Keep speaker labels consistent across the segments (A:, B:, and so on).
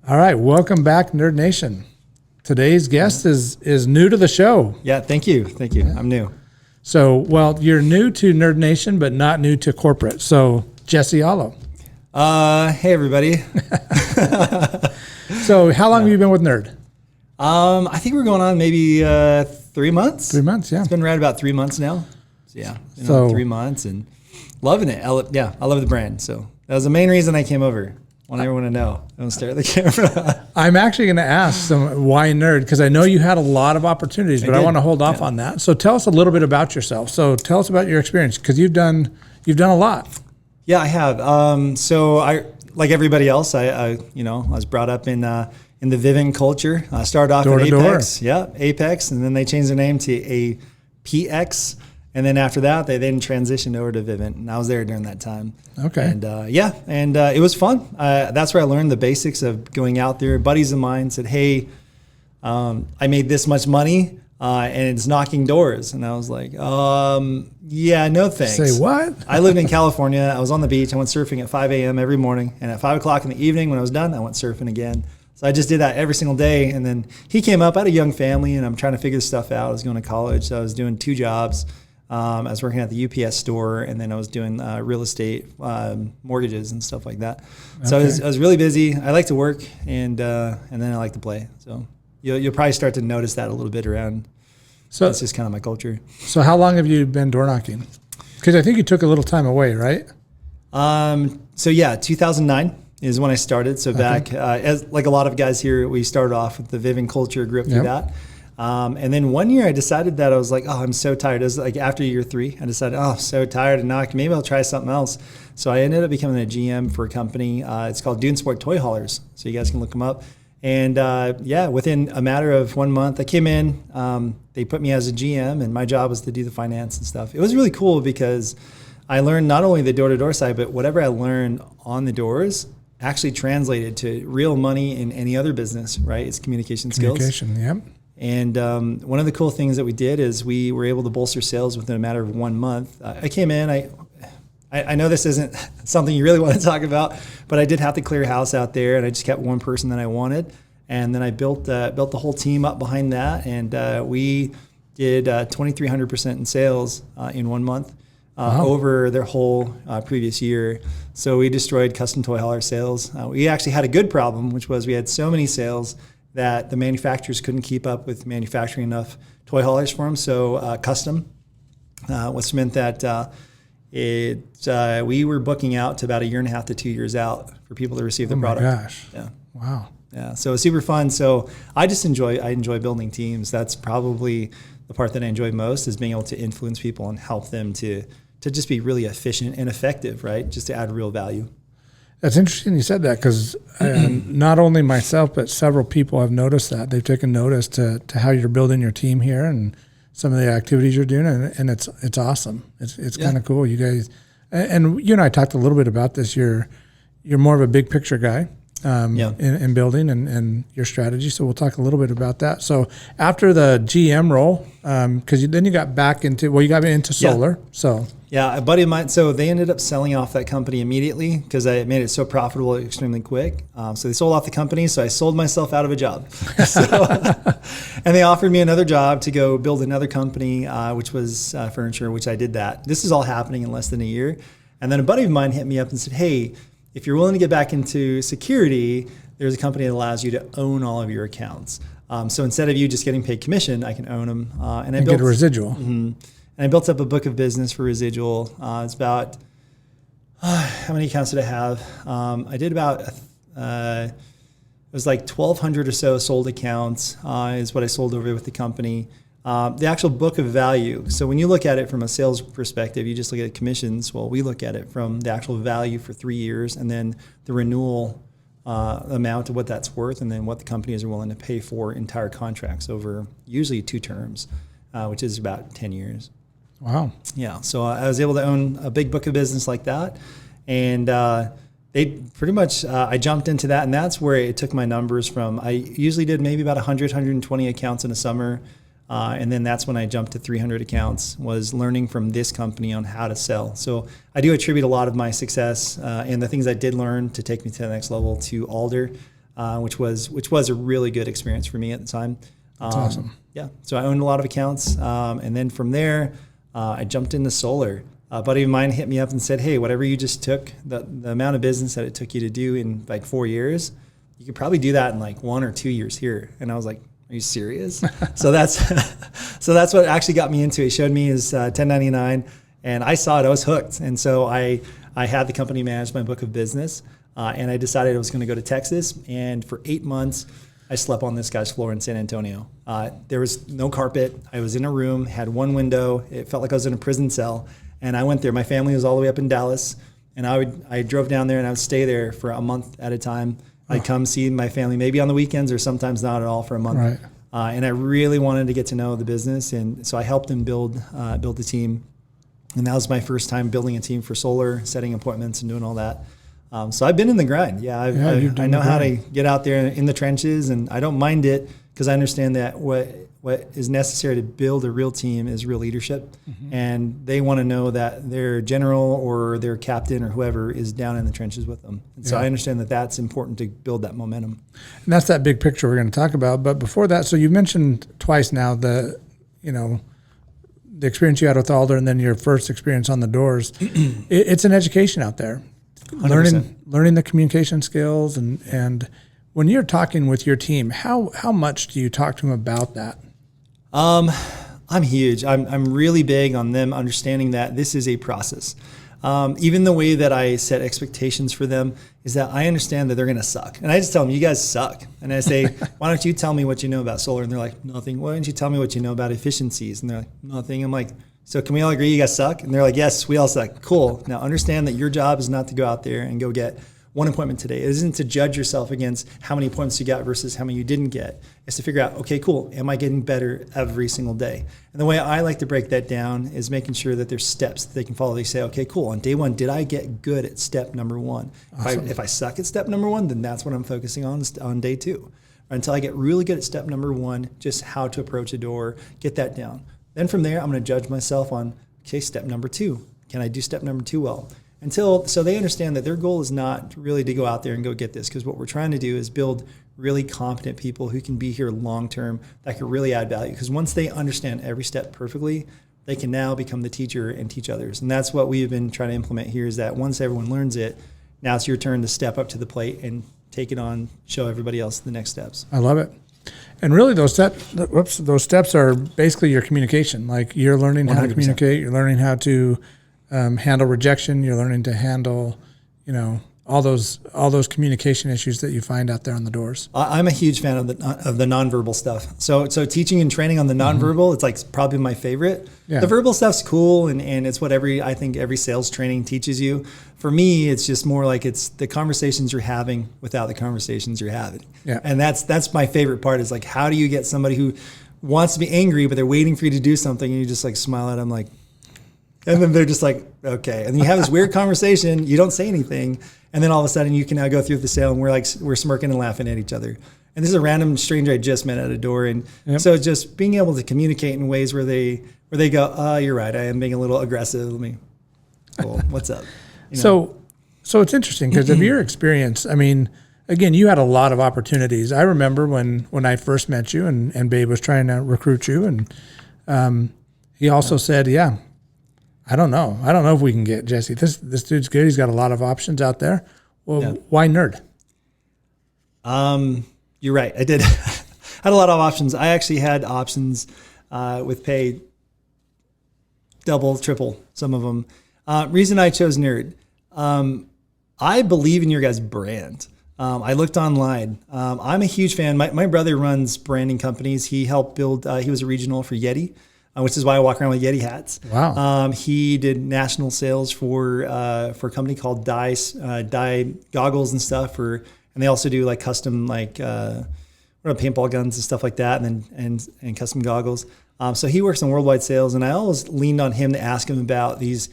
A: All right, welcome back, Nerd Nation. Today's guest is new to the show.
B: Yeah, thank you. Yeah. I'm new.
A: So, well, you're new to Nerd Nation, but not new to corporate. So, Jesse Allo.
B: Hey, everybody.
A: So, how long have you been with N.E.R.D?
B: I think we're going on maybe 3 months.
A: 3 months, yeah.
B: It's been right about 3 months now. So 3 months and loving it. I love the brand. So that was the main reason I came over. Want everyone to know. Don't stare at the camera.
A: I'm actually going to ask why N.E.R.D, because I know you had a lot of opportunities, but I want to hold off on that. So tell us a little bit about yourself. So tell us about your experience, because you've done a lot.
B: Yeah, I have. So I, like everybody else, I was brought up in the Vivint culture. I started off at Apex. Yeah, Apex, and then they changed their name to PX. And then after that, they then transitioned over to Vivint, and I was there during that time.
A: Okay.
B: And it was fun. That's where I learned the basics of going out there. Buddies of mine said, "Hey, I made this much money, and it's knocking doors." And I was like, "Yeah, no thanks."
A: Say what?
B: I lived in California. I was on the beach. I went surfing at 5 a.m. every morning, and at 5 o'clock in the evening, when I was done, I went surfing again. So I just did that every single day. And then he came up. I had a young family, and I'm trying to figure this stuff out. I was going to college, so I was doing 2 jobs. I was working at the UPS store, and then I was doing real estate mortgages and stuff like that. So I was really busy. I like to work, and then I like to play. So you'll probably start to notice that a little bit around. So that's just kind of my culture.
A: So how long have you been door knocking? Because I think you took a little time away, right?
B: 2009 is when I started. So back, as like a lot of guys here, we started off with the Vivint culture, grew up through that. And then one year I decided that I was like, I'm so tired. It was like after year 3, I decided, I'm so tired of knocking. Maybe I'll try something else. So I ended up becoming a GM for a company. It's called Dune Sport Toy Haulers. So you guys can look them up. And within a matter of 1 month, I came in. They put me as a GM, and my job was to do the finance and stuff. It was really cool because I learned not only the door-to-door side, but whatever I learned on the doors actually translated to real money in any other business, right? It's communication skills.
A: Communication, yep.
B: And one of the cool things that we did is we were able to bolster sales within a matter of 1 month. I came in, I know this isn't something you really want to talk about, but I did have to clear a house out there, and I just kept one person that I wanted. And then I built the whole team up behind that, and we did 2,300% in sales in 1 month over their whole previous year. So we destroyed custom toy hauler sales. We actually had a good problem, which was we had so many sales that the manufacturers couldn't keep up with manufacturing enough toy haulers for them. So custom, which meant that we were booking out to about 1.5 to 2 years out for people to receive the product.
A: Oh my gosh!
B: Yeah.
A: Wow.
B: Yeah. So it's super fun. So I enjoy building teams. That's probably the part that I enjoy most, is being able to influence people and help them to just be really efficient and effective, right? Just to add real value.
A: That's interesting you said that, because not only myself, but several people have noticed that. They've taken notice to how you're building your team here and some of the activities you're doing, and it's awesome. It's kind of cool. You guys, and you and I talked a little bit about this. You're more of a big picture guy in building and your strategy. So we'll talk a little bit about that. So after the GM role, because then you got back into solar. So.
B: Yeah, a buddy of mine, so they ended up selling off that company immediately because I made it so profitable extremely quick. So they sold off the company, so I sold myself out of a job. And they offered me another job to go build another company, which was furniture, which I did that. This is all happening in less than a year. And then a buddy of mine hit me up and said, "Hey, if you're willing to get back into security, there's a company that allows you to own all of your accounts. So instead of you just getting paid commission, I can own them." And
A: get a residual.
B: Mm-hmm. And I built up a book of business for residual. It's about, how many accounts did I have? I did about, it was like 1,200 or so sold accounts is what I sold over with the company. The actual book of value. So when you look at it from a sales perspective, you just look at commissions. Well, we look at it from the actual value for 3 years, and then the renewal amount of what that's worth, and then what the companies are willing to pay for entire contracts over usually 2 terms, which is about 10 years.
A: Wow.
B: Yeah. So I was able to own a big book of business like that. And they pretty much, I jumped into that. And that's where it took my numbers from. I usually did maybe about 100, 120 accounts in a summer. And then that's when I jumped to 300 accounts, was learning from this company on how to sell. So I do attribute a lot of my success and the things I did learn to take me to the next level to Alder. which was a really good experience for me at the time.
A: That's awesome.
B: Yeah. So I owned a lot of accounts. And then from there, I jumped into solar. A buddy of mine hit me up and said, hey, whatever you just took, the amount of business that it took you to do in like 4 years, you could probably do that in like 1 or 2 years here. And I was like, are you serious? So that's what actually got me into it. He showed me his 1099 and I saw it. I was hooked. And so I had the company manage my book of business. And I decided I was going to go to Texas. And for 8 months, I slept on this guy's floor in San Antonio. There was no carpet. I was in a room, had one window. It felt like I was in a prison cell. And I went there. My family was all the way up in Dallas. And I drove down there and I would stay there for a month at a time. I'd come see my family maybe on the weekends or sometimes not at all for a month.
A: Right.
B: And I really wanted to get to know the business. And so I helped him build the team. And that was my first time building a team for solar, setting appointments and doing all that. So I've been in the grind. Yeah, I know how to get out there in the trenches, and I don't mind it because I understand that what is necessary to build a real team is real leadership. Mm-hmm. And they want to know that their general or their captain or whoever is down in the trenches with them. And so I understand that that's important to build that momentum.
A: And that's that big picture we're going to talk about. But before that, so you mentioned twice now the experience you had with Alder and then your first experience on the doors. It's an education out there.
B: 100%.
A: Learning the communication skills and when you're talking with your team, how much do you talk to them about that?
B: I'm huge. I'm really big on them understanding that this is a process. Even the way that I set expectations for them is that I understand that they're going to suck. And I just tell them, you guys suck. And I say, why don't you tell me what you know about solar? And they're like, nothing. Why don't you tell me what you know about efficiencies? And they're like, nothing. I'm like, so can we all agree you guys suck? And they're like, yes, we all suck. Cool. Now understand that your job is not to go out there and go get one appointment today. It isn't to judge yourself against how many appointments you got versus how many you didn't get. It's to figure out, okay, cool, am I getting better every single day? And the way I like to break that down is making sure that there's steps that they can follow. They say, okay, cool, on day one, did I get good at step number one? Awesome. If I suck at step number one, then that's what I'm focusing on day two. Until I get really good at step number one, just how to approach a door, get that down. Then from there, I'm going to judge myself on, okay, step number two. Can I do step number two well? So they understand that their goal is not really to go out there and go get this, because what we're trying to do is build really competent people who can be here long term, that can really add value. Because once they understand every step perfectly, they can now become the teacher and teach others. And that's what we've been trying to implement here, is that once everyone learns it, now it's your turn to step up to the plate and take it on, show everybody else the next steps.
A: I love it. And really those steps are basically your communication. Like you're learning 100%. How to communicate, you're learning how to handle rejection, you're learning to handle, all those communication issues that you find out there on the doors.
B: I'm a huge fan of the nonverbal stuff. So teaching and training on the nonverbal, it's like probably my favorite. Yeah. The verbal stuff's cool, and it's what I think every sales training teaches you. For me, it's just more like it's the conversations you're having without the conversations you're having.
A: Yeah.
B: And that's my favorite part, is like, how do you get somebody who wants to be angry, but they're waiting for you to do something, and you just like smile at them like, and then they're just like, okay. And you have this weird conversation, you don't say anything, and then all of a sudden you can now go through the sale and we're smirking and laughing at each other. And this is a random stranger I just met at a door. And so just being able to communicate in ways where they go, you're right, I am being a little aggressive. Cool, what's up?
A: So it's interesting because of your experience, I mean, again, you had a lot of opportunities. I remember when I first met you and Babe was trying to recruit you, and he also said, I don't know if we can get Jesse. This dude's good. He's got a lot of options out there. Well, why N.E.R.D?
B: You're right. I did. Had a lot of options. I actually had options with pay double, triple, some of them. Reason I chose N.E.R.D. I believe in your guys' brand. I looked online. I'm a huge fan. My brother runs branding companies. He helped build, he was a regional for Yeti, which is why I walk around with Yeti hats.
A: Wow.
B: He did national sales for a company called Dye goggles and stuff, and they also do like custom paintball guns and stuff like that, and custom goggles. So he works on worldwide sales, and I always leaned on him to ask him about these,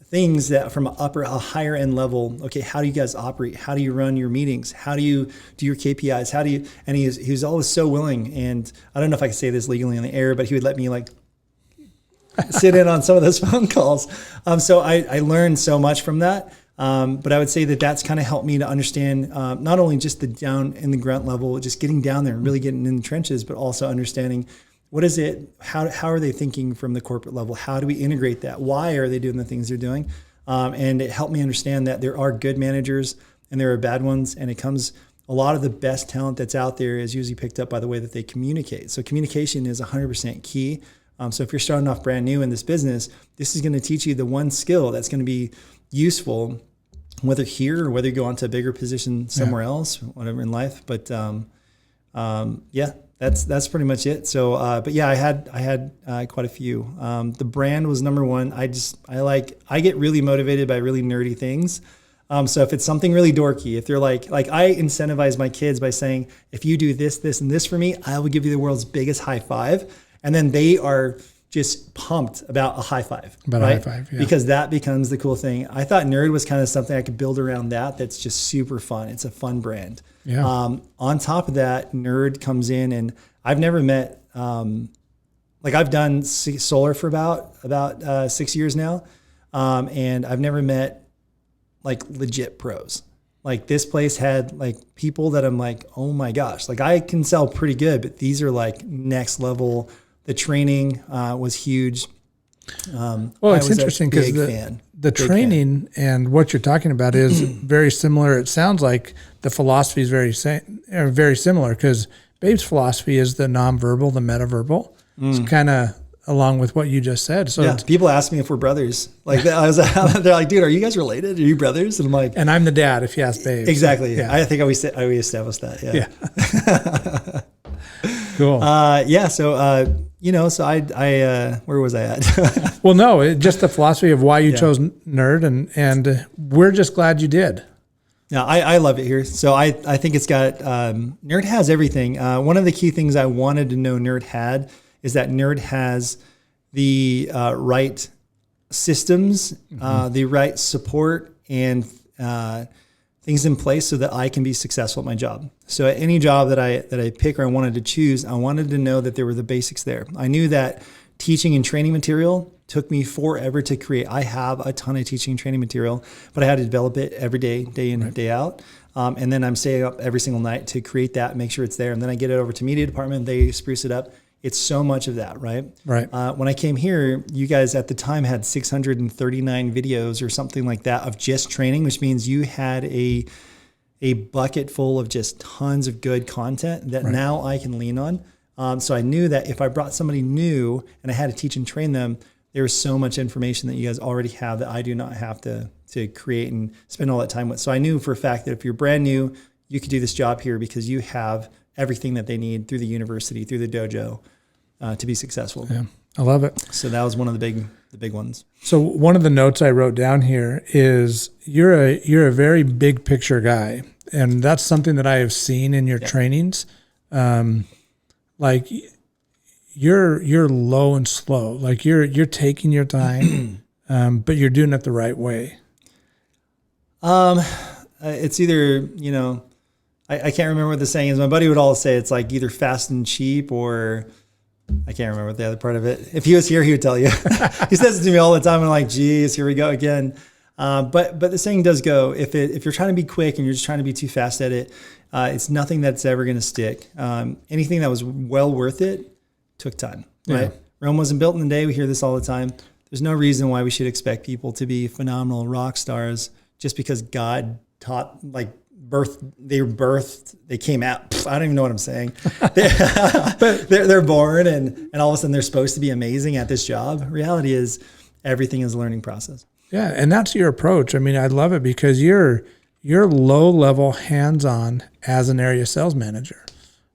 B: things that from a higher end level. Okay, how do you guys operate? How do you run your meetings? How do you do your KPIs? And he's always so willing. And I don't know if I can say this legally on the air, but he would let me sit in on some of those phone calls. So I learned so much from that. But I would say that that's kind of helped me to understand not only just the down in the grunt level, just getting down there and really getting in the trenches, but also understanding what is it, how are they thinking from the corporate level? How do we integrate that? Why are they doing the things they're doing? And it helped me understand that there are good managers and there are bad ones. And a lot of the best talent that's out there is usually picked up by the way that they communicate. So communication is 100% key. So if you're starting off brand new in this business, this is going to teach you the one skill that's going to be useful, whether here or whether you go on to a bigger position somewhere else, whatever in life. But that's pretty much it. So, but yeah, I had quite a few. The brand was number one. I get really motivated by really nerdy things. So if it's something really dorky, if they're like I incentivize my kids by saying, if you do this, this, and this for me, I will give you the world's biggest high five. And then they are just pumped about a high five, right? Because that becomes the cool thing. I thought N.E.R.D was kind of something I could build around that. That's just super fun. It's a fun brand. Yeah. On top of that, N.E.R.D comes in, and I've never met, I've done solar for about 6 years now. And I've never met like legit pros. Like this place had like people that I'm like, oh my gosh, like I can sell pretty good, but these are like next level. The training was huge. Well,
A: it's interesting because the training and what you're talking about is very similar. It sounds like the philosophy is very similar because Babe's philosophy is the nonverbal, the metaverbal. It's kind of along with what you just said. So
B: people ask me if we're brothers. Like they're like, dude, are you guys related? Are you brothers? And I'm like,
A: and I'm the dad if you ask Babe.
B: Exactly. So, yeah. I think we established that. Yeah.
A: Cool.
B: So I where was I at?
A: Well, no, just the philosophy of why you chose N.E.R.D and we're just glad you did.
B: Yeah, I love it here. So I think it's got, N.E.R.D has everything. One of the key things I wanted to know N.E.R.D had is that N.E.R.D has the right systems, the right support and things in place so that I can be successful at my job. So at any job that I pick or I wanted to choose, I wanted to know that there were the basics there. I knew that teaching and training material took me forever to create. I have a ton of teaching and training material, but I had to develop it every day, day in, day out. And then I'm staying up every single night to create that, make sure it's there. And then I get it over to media department, they spruce it up. It's so much of that, right?
A: Right.
B: When I came here, you guys at the time had 639 videos or something like that of just training, which means you had a bucket full of just tons of good content that now I can lean on. So I knew that if I brought somebody new and I had to teach and train them, there was so much information that you guys already have that I do not have to create and spend all that time with. So I knew for a fact that if you're brand new, you could do this job here because you have everything that they need through the university, through the dojo, to be successful.
A: Yeah, I love it.
B: So that was one of the big ones.
A: So one of the notes I wrote down here is you're a very big picture guy, and that's something that I have seen in your trainings. Like you're low and slow. Like you're taking your time, but you're doing it the right way.
B: It's either, I can't remember what the saying is. My buddy would always say it's like either fast and cheap or I can't remember the other part of it. If he was here, he would tell you. He says it to me all the time. And I'm like, geez, here we go again. But the saying does go, if you're trying to be quick and you're just trying to be too fast at it, it's nothing that's ever going to stick. Anything that was well worth it took time, right? Rome wasn't built in a day. We hear this all the time. There's no reason why we should expect people to be phenomenal rock stars just because God taught, they came out. I don't even know what I'm saying. They're born and all of a sudden they're supposed to be amazing at this job. Reality is everything is a learning process. Yeah.
A: And that's your approach. I mean, I love it because you're low level hands-on as an area sales manager.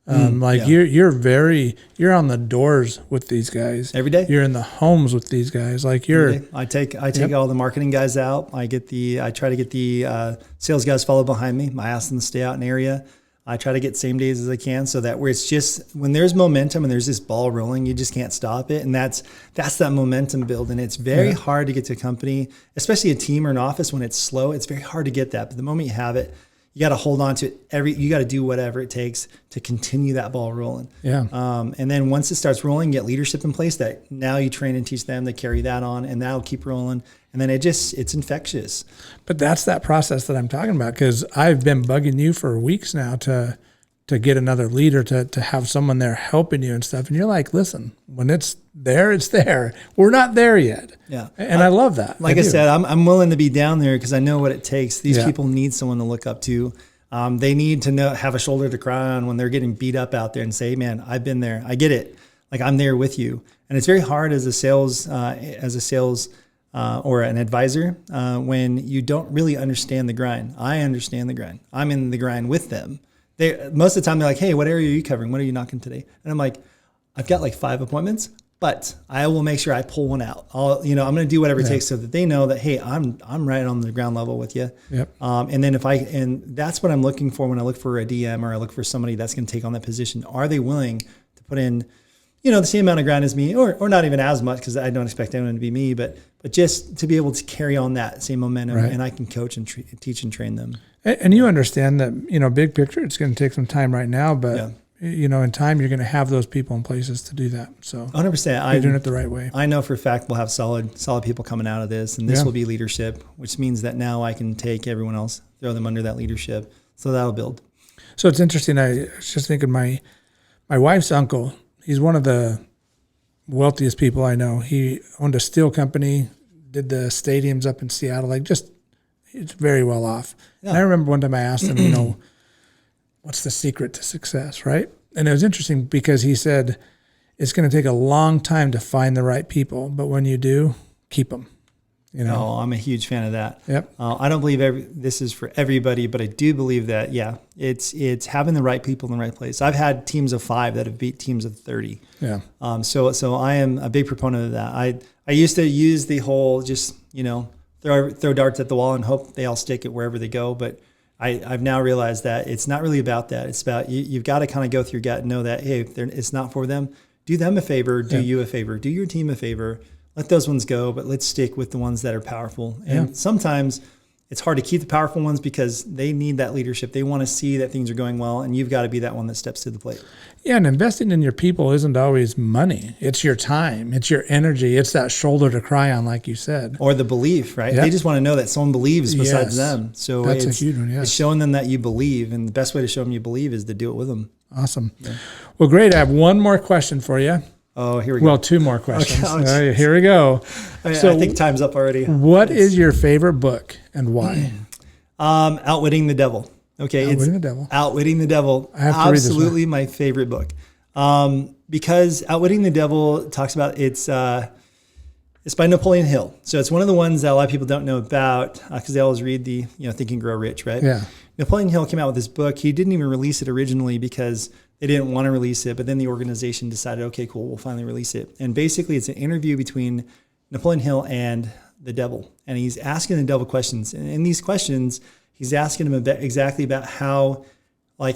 A: You're on the doors with these guys
B: every day.
A: You're in the homes with these guys. I
B: take all the marketing guys out. I try to get the sales guys follow behind me. I ask them to stay out in area. I try to get same days as I can so that where it's just when there's momentum and there's this ball rolling, you just can't stop it. And that's that momentum build. And it's very hard to get to a company, especially a team or an office when it's slow. It's very hard to get that. But the moment you have it, you got to hold on to it. You got to do whatever it takes to continue that ball rolling.
A: Yeah.
B: And then once it starts rolling, get leadership in place that now you train and teach them to carry that on and that'll keep rolling. And then it's infectious.
A: But that's that process that I'm talking about, because I've been bugging you for weeks now to get another leader, to have someone there helping you and stuff. And you're like, listen, when it's there, it's there. We're not there yet.
B: Yeah.
A: And I love that.
B: Like I said, I'm willing to be down there because I know what it takes. These people need someone to look up to. They need to have a shoulder to cry on when they're getting beat up out there and say, hey, man, I've been there. I get it. Like, I'm there with you. And it's very hard as a sales or an advisor when you don't really understand the grind. I understand the grind. I'm in the grind with them. Most of the time they're like, hey, what area are you covering? What are you knocking today? And I'm like, I've got like 5 appointments, but I will make sure I pull one out. I'm going to do whatever it takes so that they know that, hey, I'm right on the ground level with you.
A: Yep.
B: And then and that's what I'm looking for when I look for a DM or I look for somebody that's going to take on that position. Are they willing to put in, the same amount of grind as me, or not even as much, because I don't expect anyone to be me, but just to be able to carry on that same momentum, and I can coach and teach and train them.
A: And you understand that, big picture, it's going to take some time right now, but in time, you're going to have those people in places to do that. So
B: 100%.
A: You're doing it the right way.
B: I know for a fact we'll have solid people coming out of this, and this will be leadership, which means that now I can take everyone else, throw them under that leadership. So that'll build. So
A: it's interesting. I was just thinking my wife's uncle, he's one of the wealthiest people I know. He owned a steel company, did the stadiums up in Seattle, it's very well off. Yeah. And I remember one time I asked him, what's the secret to success, right? And it was interesting because he said, it's going to take a long time to find the right people, but when you do, keep them.
B: Oh, I'm a huge fan of that.
A: Yep.
B: I don't believe this is for everybody, but I do believe that, it's having the right people in the right place. I've had teams of 5 that have beat teams of 30.
A: Yeah.
B: So I am a big proponent of that. I used to use the whole just, throw darts at the wall and hope they all stick it wherever they go. But I've now realized that it's not really about that. It's about you've got to kind of go through your gut and know that, hey, if it's not for them, do them a favor, do you a favor, do your team a favor. Let those ones go, but let's stick with the ones that are powerful. And sometimes it's hard to keep the powerful ones because they need that leadership. They want to see that things are going well, and you've got to be that one that steps to the plate.
A: Yeah, and investing in your people isn't always money. It's your time. It's your energy. It's that shoulder to cry on, like you said.
B: Or the belief, right? Yep. They just want to know that someone believes besides them. So
A: that's a huge one,
B: it's showing them that you believe, and the best way to show them you believe is to do it with them.
A: Awesome. Yeah. Well, great. I have one more question for you.
B: Oh, here we go.
A: Well, 2 more questions. Okay, here we go.
B: I think time's up already.
A: What is your favorite book and why?
B: Outwitting the Devil. Okay,
A: Outwitting the Devil.
B: Outwitting the Devil.
A: I have to read this one.
B: Absolutely my favorite book. Because Outwitting the Devil talks about it's by Napoleon Hill. So it's one of the ones that a lot of people don't know about because they always read the Think and Grow Rich, right?
A: Yeah.
B: Napoleon Hill came out with this book. He didn't even release it originally because they didn't want to release it, but then the organization decided, okay, cool, we'll finally release it. And basically it's an interview between Napoleon Hill and the devil. And he's asking the devil questions. And in these questions, he's asking him exactly about how the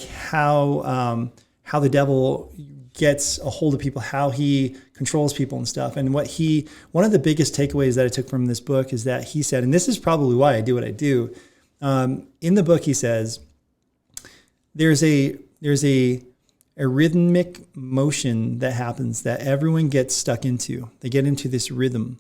B: devil gets a hold of people, how he controls people and stuff. And one of the biggest takeaways that I took from this book is that he said, and this is probably why I do what I do. In the book, he says, there's a rhythmic motion that happens that everyone gets stuck into. They get into this rhythm.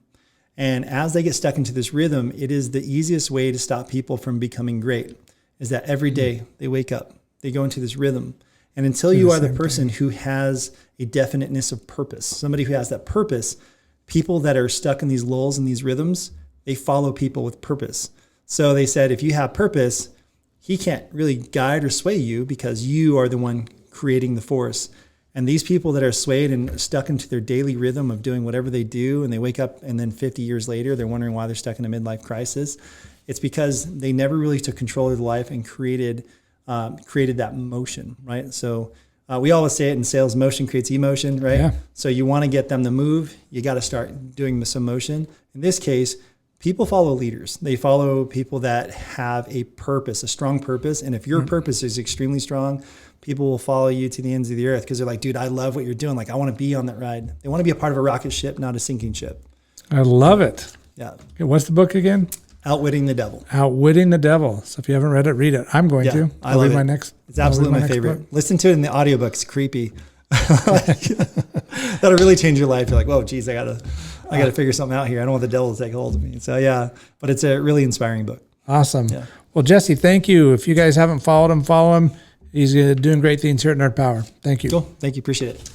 B: And as they get stuck into this rhythm, it is the easiest way to stop people from becoming great, is that every day they wake up, they go into this rhythm. And until you are the person who has a definiteness of purpose, somebody who has that purpose, people that are stuck in these lulls and these rhythms, they follow people with purpose. So they said, if you have purpose, he can't really guide or sway you because you are the one creating the force. And these people that are swayed and stuck into their daily rhythm of doing whatever they do, and they wake up and then 50 years later, they're wondering why they're stuck in a midlife crisis. It's because they never really took control of their life and created that motion, right? So we always say it in sales, motion creates emotion, right? Yeah. So you want to get them to move, you got to start doing some motion. In this case, people follow leaders. They follow people that have a purpose, a strong purpose. And if your purpose is extremely strong, people will follow you to the ends of the earth because they're like, dude, I love what you're doing. Like, I want to be on that ride. They want to be a part of a rocket ship, not a sinking ship.
A: I love it.
B: Yeah.
A: Okay, what's the book again?
B: Outwitting the Devil.
A: Outwitting the Devil. So if you haven't read it, read it. I'm going to.
B: I'll read
A: my next.
B: It's absolutely my favorite. Book. Listen to it in the audiobook. It's creepy. That'll really change your life. You're like, whoa, geez, I I got to figure something out here. I don't want the devil to take hold of me. So yeah, but it's a really inspiring book.
A: Awesome.
B: Yeah.
A: Well, Jesse, thank you. If you guys haven't followed him, follow him. He's doing great things here at N.E.R.D Power. Thank you.
B: Cool. Thank you. Appreciate it.